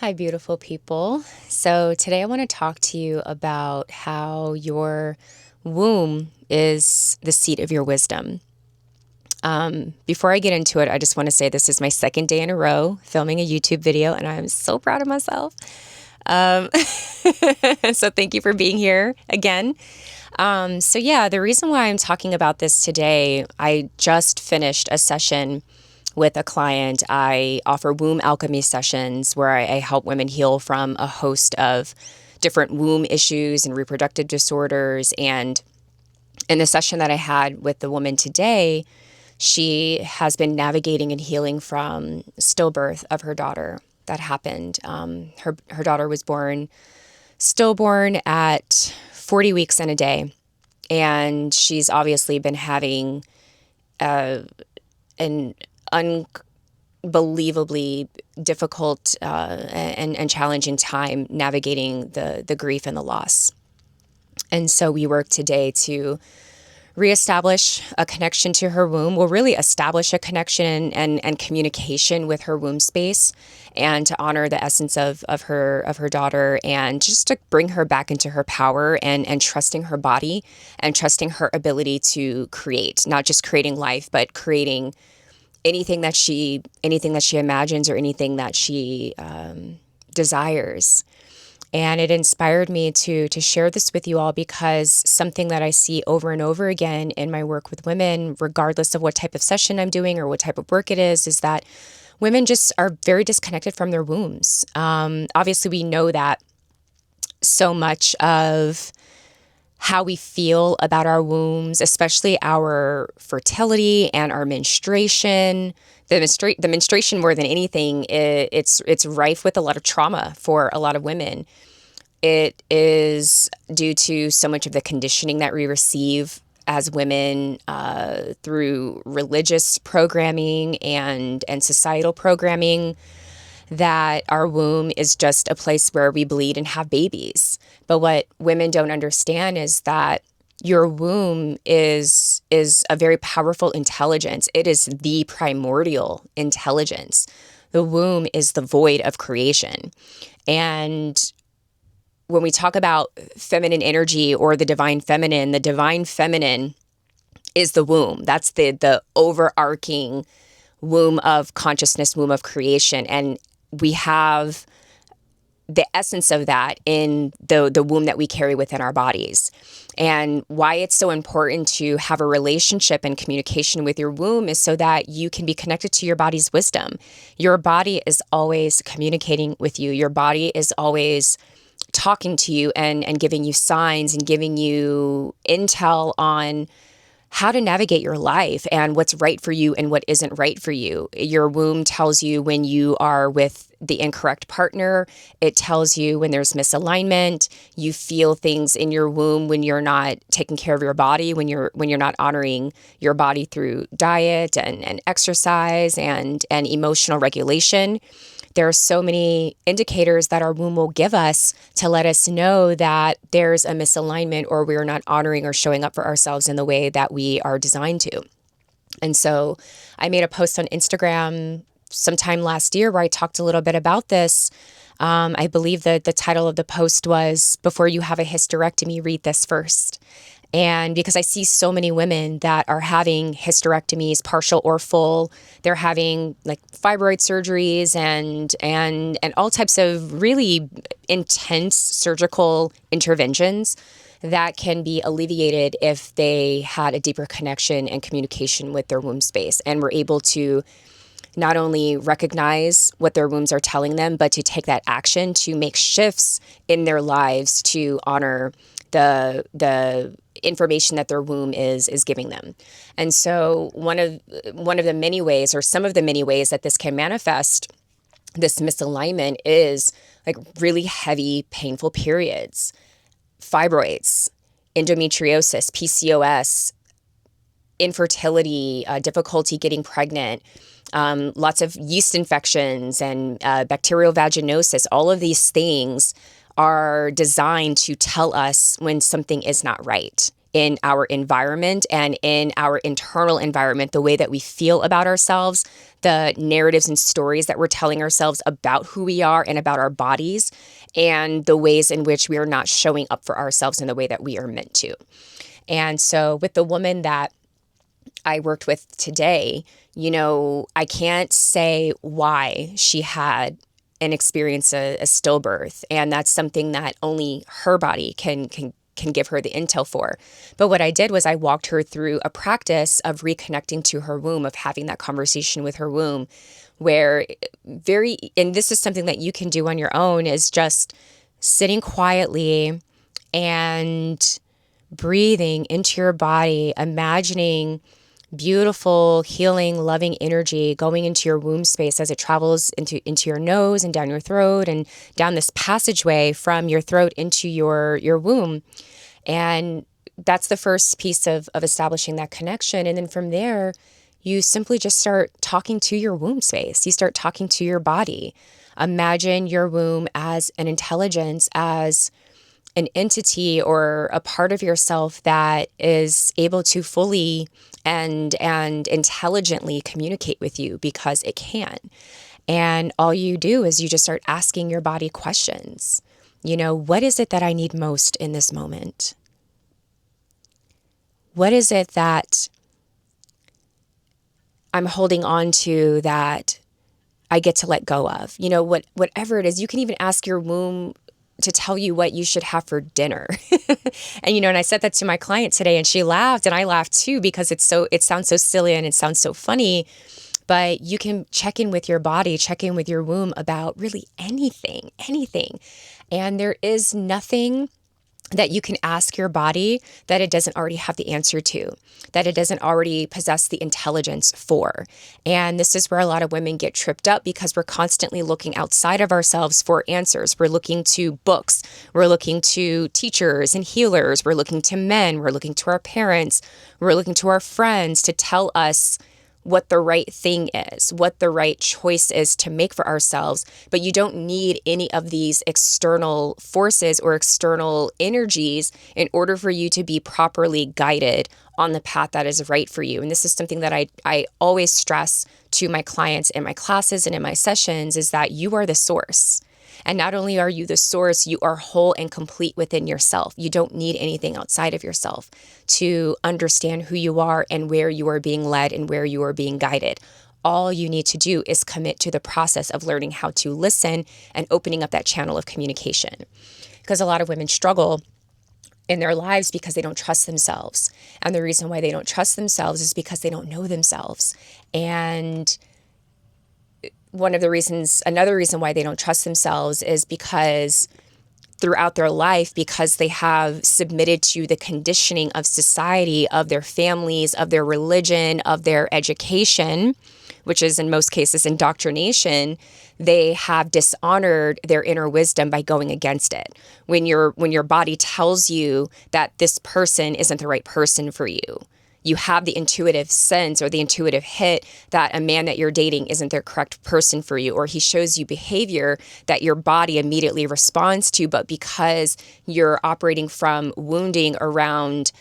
Hi, beautiful people. So, today I want to talk to you about how your womb is the seat of your wisdom. Before I get into it, I just want to say this is my second day in a row filming a YouTube video, and I'm so proud of myself. Um, so, thank you for being here again. The reason why I'm talking about this today, I just finished a session with a client. I offer womb alchemy sessions where I help women heal from a host of different womb issues and reproductive disorders. And in the session that I had with the woman today, she has been navigating and healing from stillbirth of her daughter that happened. Her daughter was born stillborn at 40 weeks and a day. And she's obviously been having an unbelievably difficult and challenging time navigating the grief and the loss. And so we work today to reestablish a connection to her womb. We'll really establish a connection and communication with her womb space, and to honor the essence of her daughter, and just to bring her back into her power and trusting her body and trusting her ability to create, not just creating life, but creating anything that she imagines or anything that she desires. And it inspired me to share this with you all, because something that I see over and over again in my work with women, regardless of what type of session I'm doing or what type of work it is that women just are very disconnected from their wombs. Obviously, we know that so much of how we feel about our wombs, especially our fertility and our menstruation. The menstruation, more than anything, it's rife with a lot of trauma for a lot of women. It is due to so much of the conditioning that we receive as women through religious programming and societal programming, that our womb is just a place where we bleed and have babies. But what women don't understand is that your womb is a very powerful intelligence. It is the primordial intelligence. The womb is the void of creation. And when we talk about feminine energy or the divine feminine is the womb. That's the overarching womb of consciousness, womb of creation. And we have the essence of that in the womb that we carry within our bodies. And why it's so important to have a relationship and communication with your womb is so that you can be connected to your body's wisdom. Your body is always communicating with you. Your body is always talking to you and giving you signs and giving you intel on how to navigate your life and what's right for you and what isn't right for you. Your womb tells you when you are with the incorrect partner. It tells you when there's misalignment. You feel things in your womb when you're not taking care of your body, when you're not honoring your body through diet and exercise and emotional regulation. There are so many indicators that our womb will give us to let us know that there's a misalignment, or we're not honoring or showing up for ourselves in the way that we are designed to. And so I made a post on Instagram sometime last year where I talked a little bit about this. I believe that the title of the post was, "Before you have a hysterectomy, read this first." And because I see so many women that are having hysterectomies, partial or full, they're having like fibroid surgeries and all types of really intense surgical interventions that can be alleviated if they had a deeper connection and communication with their womb space and were able to not only recognize what their wombs are telling them, but to take that action to make shifts in their lives to honor the information that their womb is giving them. And so one of the many ways, or some of the many ways that this can manifest, this misalignment, is like really heavy, painful periods, fibroids, endometriosis, PCOS, infertility, difficulty getting pregnant, lots of yeast infections and bacterial vaginosis. All of these things are designed to tell us when something is not right in our environment and in our internal environment, the way that we feel about ourselves, the narratives and stories that we're telling ourselves about who we are and about our bodies, and the ways in which we are not showing up for ourselves in the way that we are meant to. And so with the woman that I worked with today, I can't say why she had an experience a stillbirth, and that's something that only her body can give her the intel for. But what I did was I walked her through a practice of reconnecting to her womb, of having that conversation with her womb, where and this is something that you can do on your own, is just sitting quietly and breathing into your body, imagining beautiful, healing, loving energy going into your womb space as it travels into your nose and down your throat and down this passageway from your throat into your womb. And that's the first piece of establishing that connection. And then from there, you simply just start talking to your womb space. You start talking to your body. Imagine your womb as an intelligence, as an entity or a part of yourself that is able to fully and intelligently communicate with you, because it can. And all you do is you just start asking your body questions. What is it that I need most in this moment? What is it that I'm holding on to that I get to let go of? Whatever it is, you can even ask your womb to tell you what you should have for dinner. And I said that to my client today, and she laughed and I laughed too, because it sounds so silly and it sounds so funny. But you can check in with your body, check in with your womb about really anything. And there is nothing that you can ask your body that it doesn't already have the answer to, that it doesn't already possess the intelligence for. And this is where a lot of women get tripped up, because we're constantly looking outside of ourselves for answers. We're looking to books, we're looking to teachers and healers, we're looking to men, we're looking to our parents, we're looking to our friends to tell us what the right thing is, what the right choice is to make for ourselves. But you don't need any of these external forces or external energies in order for you to be properly guided on the path that is right for you. And this is something that I always stress to my clients in my classes and in my sessions, is that you are the source. And not only are you the source, you are whole and complete within yourself. You don't need anything outside of yourself to understand who you are and where you are being led and where you are being guided. All you need to do is commit to the process of learning how to listen and opening up that channel of communication. Because a lot of women struggle in their lives because they don't trust themselves. And the reason why they don't trust themselves is because they don't know themselves. And another reason why they don't trust themselves is because throughout their life, because they have submitted to the conditioning of society, of their families, of their religion, of their education, which is in most cases indoctrination, they have dishonored their inner wisdom by going against it. When your body tells you that this person isn't the right person for you, you have the intuitive sense or the intuitive hit that a man that you're dating isn't the correct person for you, or he shows you behavior that your body immediately responds to, but because you're operating from wounding around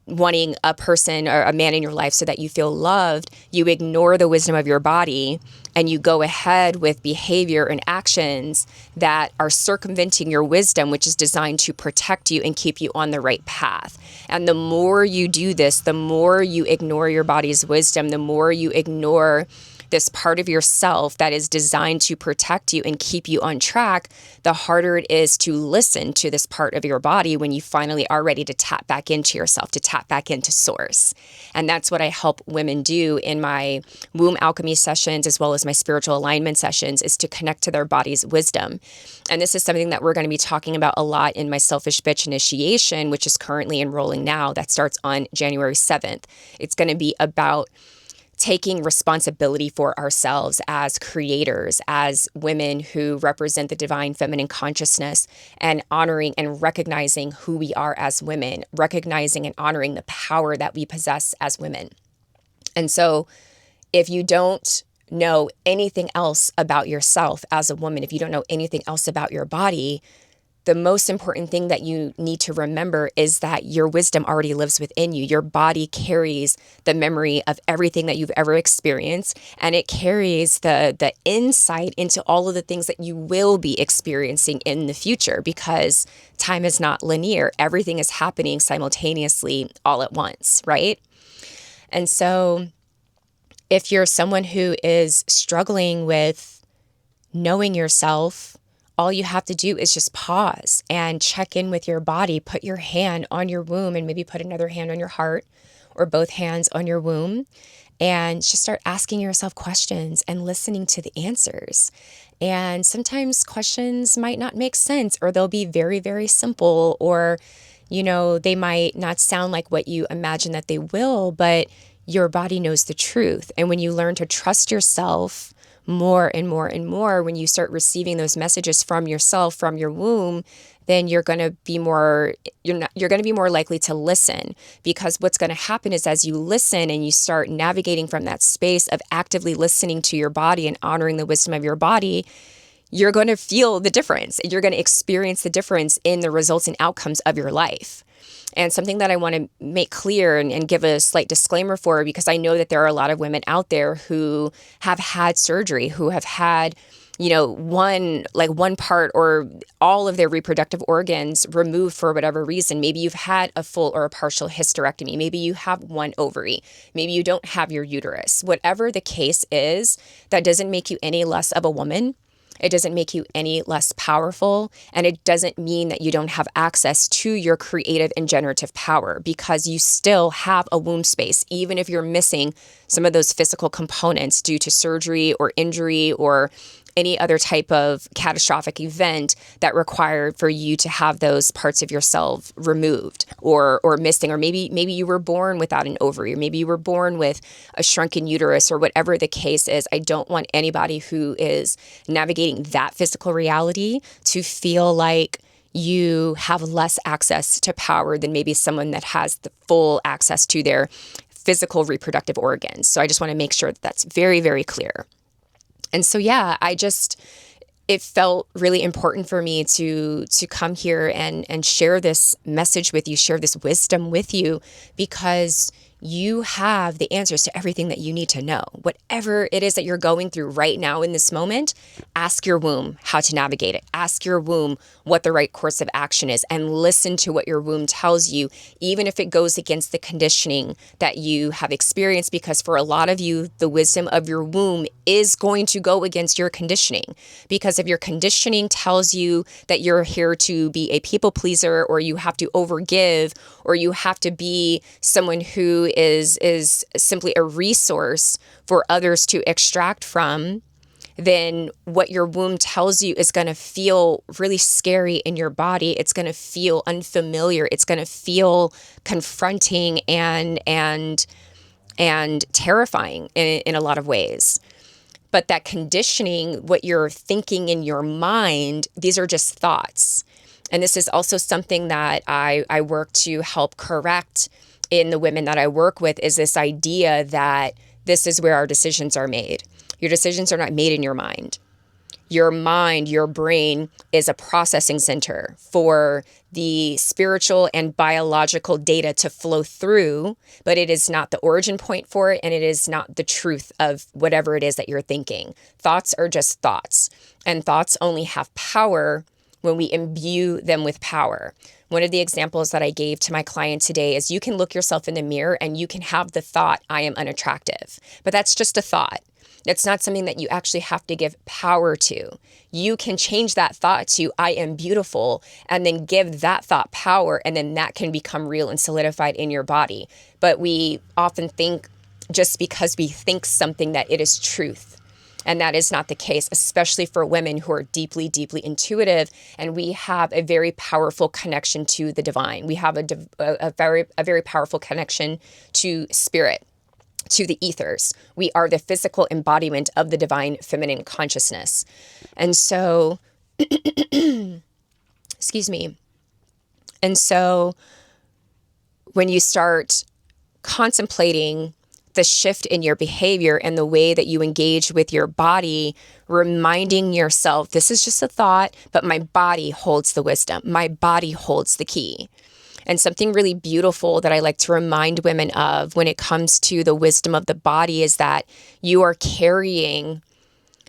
wanting a person or a man in your life so that you feel loved, you ignore the wisdom of your body and you go ahead with behavior and actions that are circumventing your wisdom, which is designed to protect you and keep you on the right path. And the more you do this, the more you ignore your body's wisdom, the more you ignore this part of yourself that is designed to protect you and keep you on track, the harder it is to listen to this part of your body when you finally are ready to tap back into yourself, to tap back into source. And that's what I help women do in my womb alchemy sessions, as well as my spiritual alignment sessions, is to connect to their body's wisdom. And this is something that we're going to be talking about a lot in my Selfish Bitch initiation, which is currently enrolling now. That starts on January 7th. It's going to be about taking responsibility for ourselves as creators, as women who represent the divine feminine consciousness, and honoring and recognizing who we are as women, recognizing and honoring the power that we possess as women. And so if you don't know anything else about yourself as a woman, if you don't know anything else about your body, the most important thing that you need to remember is that your wisdom already lives within you. Your body carries the memory of everything that you've ever experienced, and it carries the insight into all of the things that you will be experiencing in the future, because time is not linear. Everything is happening simultaneously all at once, right? And so if you're someone who is struggling with knowing yourself, all you have to do is just pause and check in with your body. Put your hand on your womb and maybe put another hand on your heart, or both hands on your womb, and just start asking yourself questions and listening to the answers. And sometimes questions might not make sense, or they'll be very, very simple, or, they might not sound like what you imagine that they will, but your body knows the truth. And when you learn to trust yourself more and more and more, when you start receiving those messages from yourself, from your womb, then you're going to be more likely to listen, because what's going to happen is, as you listen and you start navigating from that space of actively listening to your body and honoring the wisdom of your body, you're going to feel the difference. You're going to experience the difference in the results and outcomes of your life. And something that I want to make clear and give a slight disclaimer for, because I know that there are a lot of women out there who have had surgery, who have had, one part or all of their reproductive organs removed for whatever reason. Maybe you've had a full or a partial hysterectomy. Maybe you have one ovary. Maybe you don't have your uterus. Whatever the case is, that doesn't make you any less of a woman. It doesn't make you any less powerful, and it doesn't mean that you don't have access to your creative and generative power, because you still have a womb space, even if you're missing some of those physical components due to surgery or injury or any other type of catastrophic event that required for you to have those parts of yourself removed or missing, or maybe you were born without an ovary, or maybe you were born with a shrunken uterus, or whatever the case is. I don't want anybody who is navigating that physical reality to feel like you have less access to power than maybe someone that has the full access to their physical reproductive organs. So I just want to make sure that that's very, very clear. And so, it felt really important for me to come here and share this message with you, share this wisdom with you, because you have the answers to everything that you need to know. Whatever it is that you're going through right now in this moment, ask your womb how to navigate it. Ask your womb what the right course of action is, and listen to what your womb tells you, even if it goes against the conditioning that you have experienced, because for a lot of you, the wisdom of your womb is going to go against your conditioning. Because if your conditioning tells you that you're here to be a people pleaser, or you have to overgive, or you have to be someone who is simply a resource for others to extract from, then what your womb tells you is going to feel really scary in your body. It's going to feel unfamiliar. It's going to feel confronting and terrifying in a lot of ways. But that conditioning, what you're thinking in your mind, these are just thoughts. And this is also something that I work to help correct in the women that I work with, is this idea that this is where our decisions are made. Your decisions are not made in your mind. Your mind, your brain, is a processing center for the spiritual and biological data to flow through, but it is not the origin point for it, and it is not the truth of whatever it is that you're thinking. Thoughts are just thoughts, and thoughts only have power when we imbue them with power. One of the examples that I gave to my client today is, you can look yourself in the mirror and you can have the thought, I am unattractive. But that's just a thought. It's not something that you actually have to give power to. You can change that thought to, I am beautiful, and then give that thought power, and then that can become real and solidified in your body. But we often think, just because we think something, that it is truth. And that is not the case, especially for women who are deeply, deeply intuitive. And we have a very powerful connection to the divine. We have a very powerful connection to spirit, to the ethers. We are the physical embodiment of the divine feminine consciousness. And so, excuse me. And so when you start contemplating the shift in your behavior and the way that you engage with your body, reminding yourself, this is just a thought, but my body holds the wisdom. My body holds the key. And something really beautiful that I like to remind women of when it comes to the wisdom of the body is that you are carrying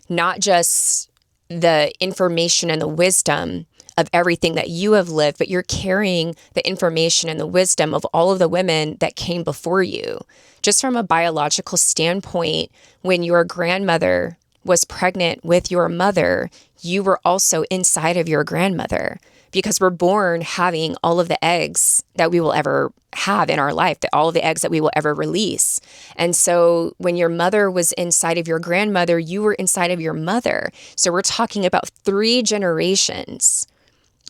not just the information and the wisdom of everything that you have lived, but you're carrying the information and the wisdom of all of the women that came before you. Just from a biological standpoint, when your grandmother was pregnant with your mother, you were also inside of your grandmother, because we're born having all of the eggs that we will ever have in our life, all of the eggs that we will ever release. And so when your mother was inside of your grandmother, you were inside of your mother. So we're talking about 3 generations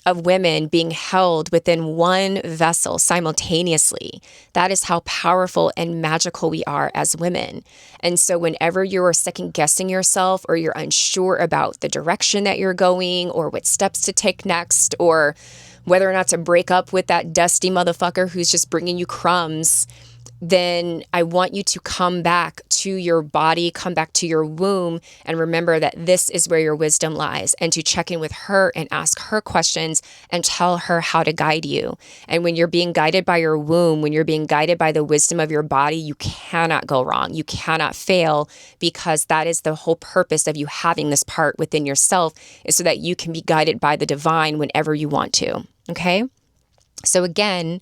of women being held within one vessel simultaneously. That is how powerful and magical we are as women. And so whenever you are second guessing yourself, or you're unsure about the direction that you're going, or what steps to take next, or whether or not to break up with that dusty motherfucker who's just bringing you crumbs, then I want you to come back to your body, come back to your womb, and remember that this is where your wisdom lies, and to check in with her and ask her questions and tell her how to guide you. And when you're being guided by your womb, when you're being guided by the wisdom of your body, you cannot go wrong. You cannot fail, because that is the whole purpose of you having this part within yourself, is so that you can be guided by the divine whenever you want to. Okay? So again,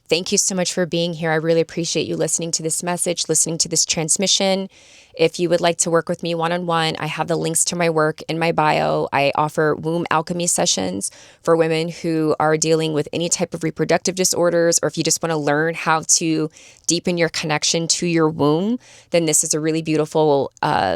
thank you so much for being here. I really appreciate you listening to this message, listening to this transmission. If you would like to work with me one-on-one, I have the links to my work in my bio. I offer womb alchemy sessions for women who are dealing with any type of reproductive disorders, or if you just want to learn how to deepen your connection to your womb, then this is a really beautiful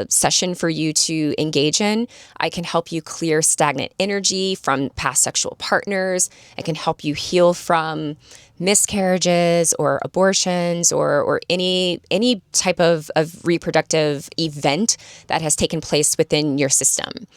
session for you to engage in. I can help you clear stagnant energy from past sexual partners. I can help you heal from miscarriages or abortions, or any type of reproductive event that has taken place within your system.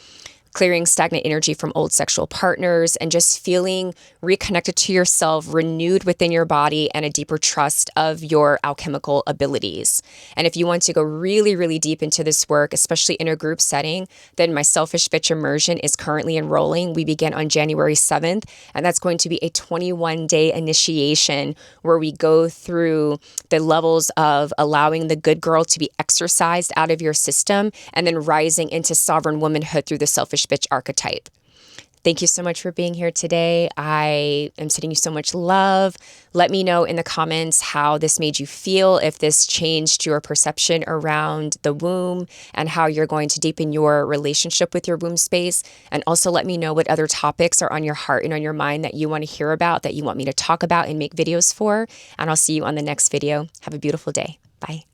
Clearing stagnant energy from old sexual partners, and just feeling reconnected to yourself, renewed within your body, and a deeper trust of your alchemical abilities. And if you want to go really, really deep into this work, especially in a group setting, then my Selfish Bitch Immersion is currently enrolling. We begin on January 7th, and that's going to be a 21-day initiation where we go through the levels of allowing the good girl to be exorcised out of your system, and then rising into sovereign womanhood through the Selfish Bitch archetype. Thank you so much for being here today. I am sending you so much love. Let me know in the comments how this made you feel, if this changed your perception around the womb, and how you're going to deepen your relationship with your womb space. And also let me know what other topics are on your heart and on your mind that you want to hear about, that you want me to talk about and make videos for. And I'll see you on the next video. Have a beautiful day. Bye.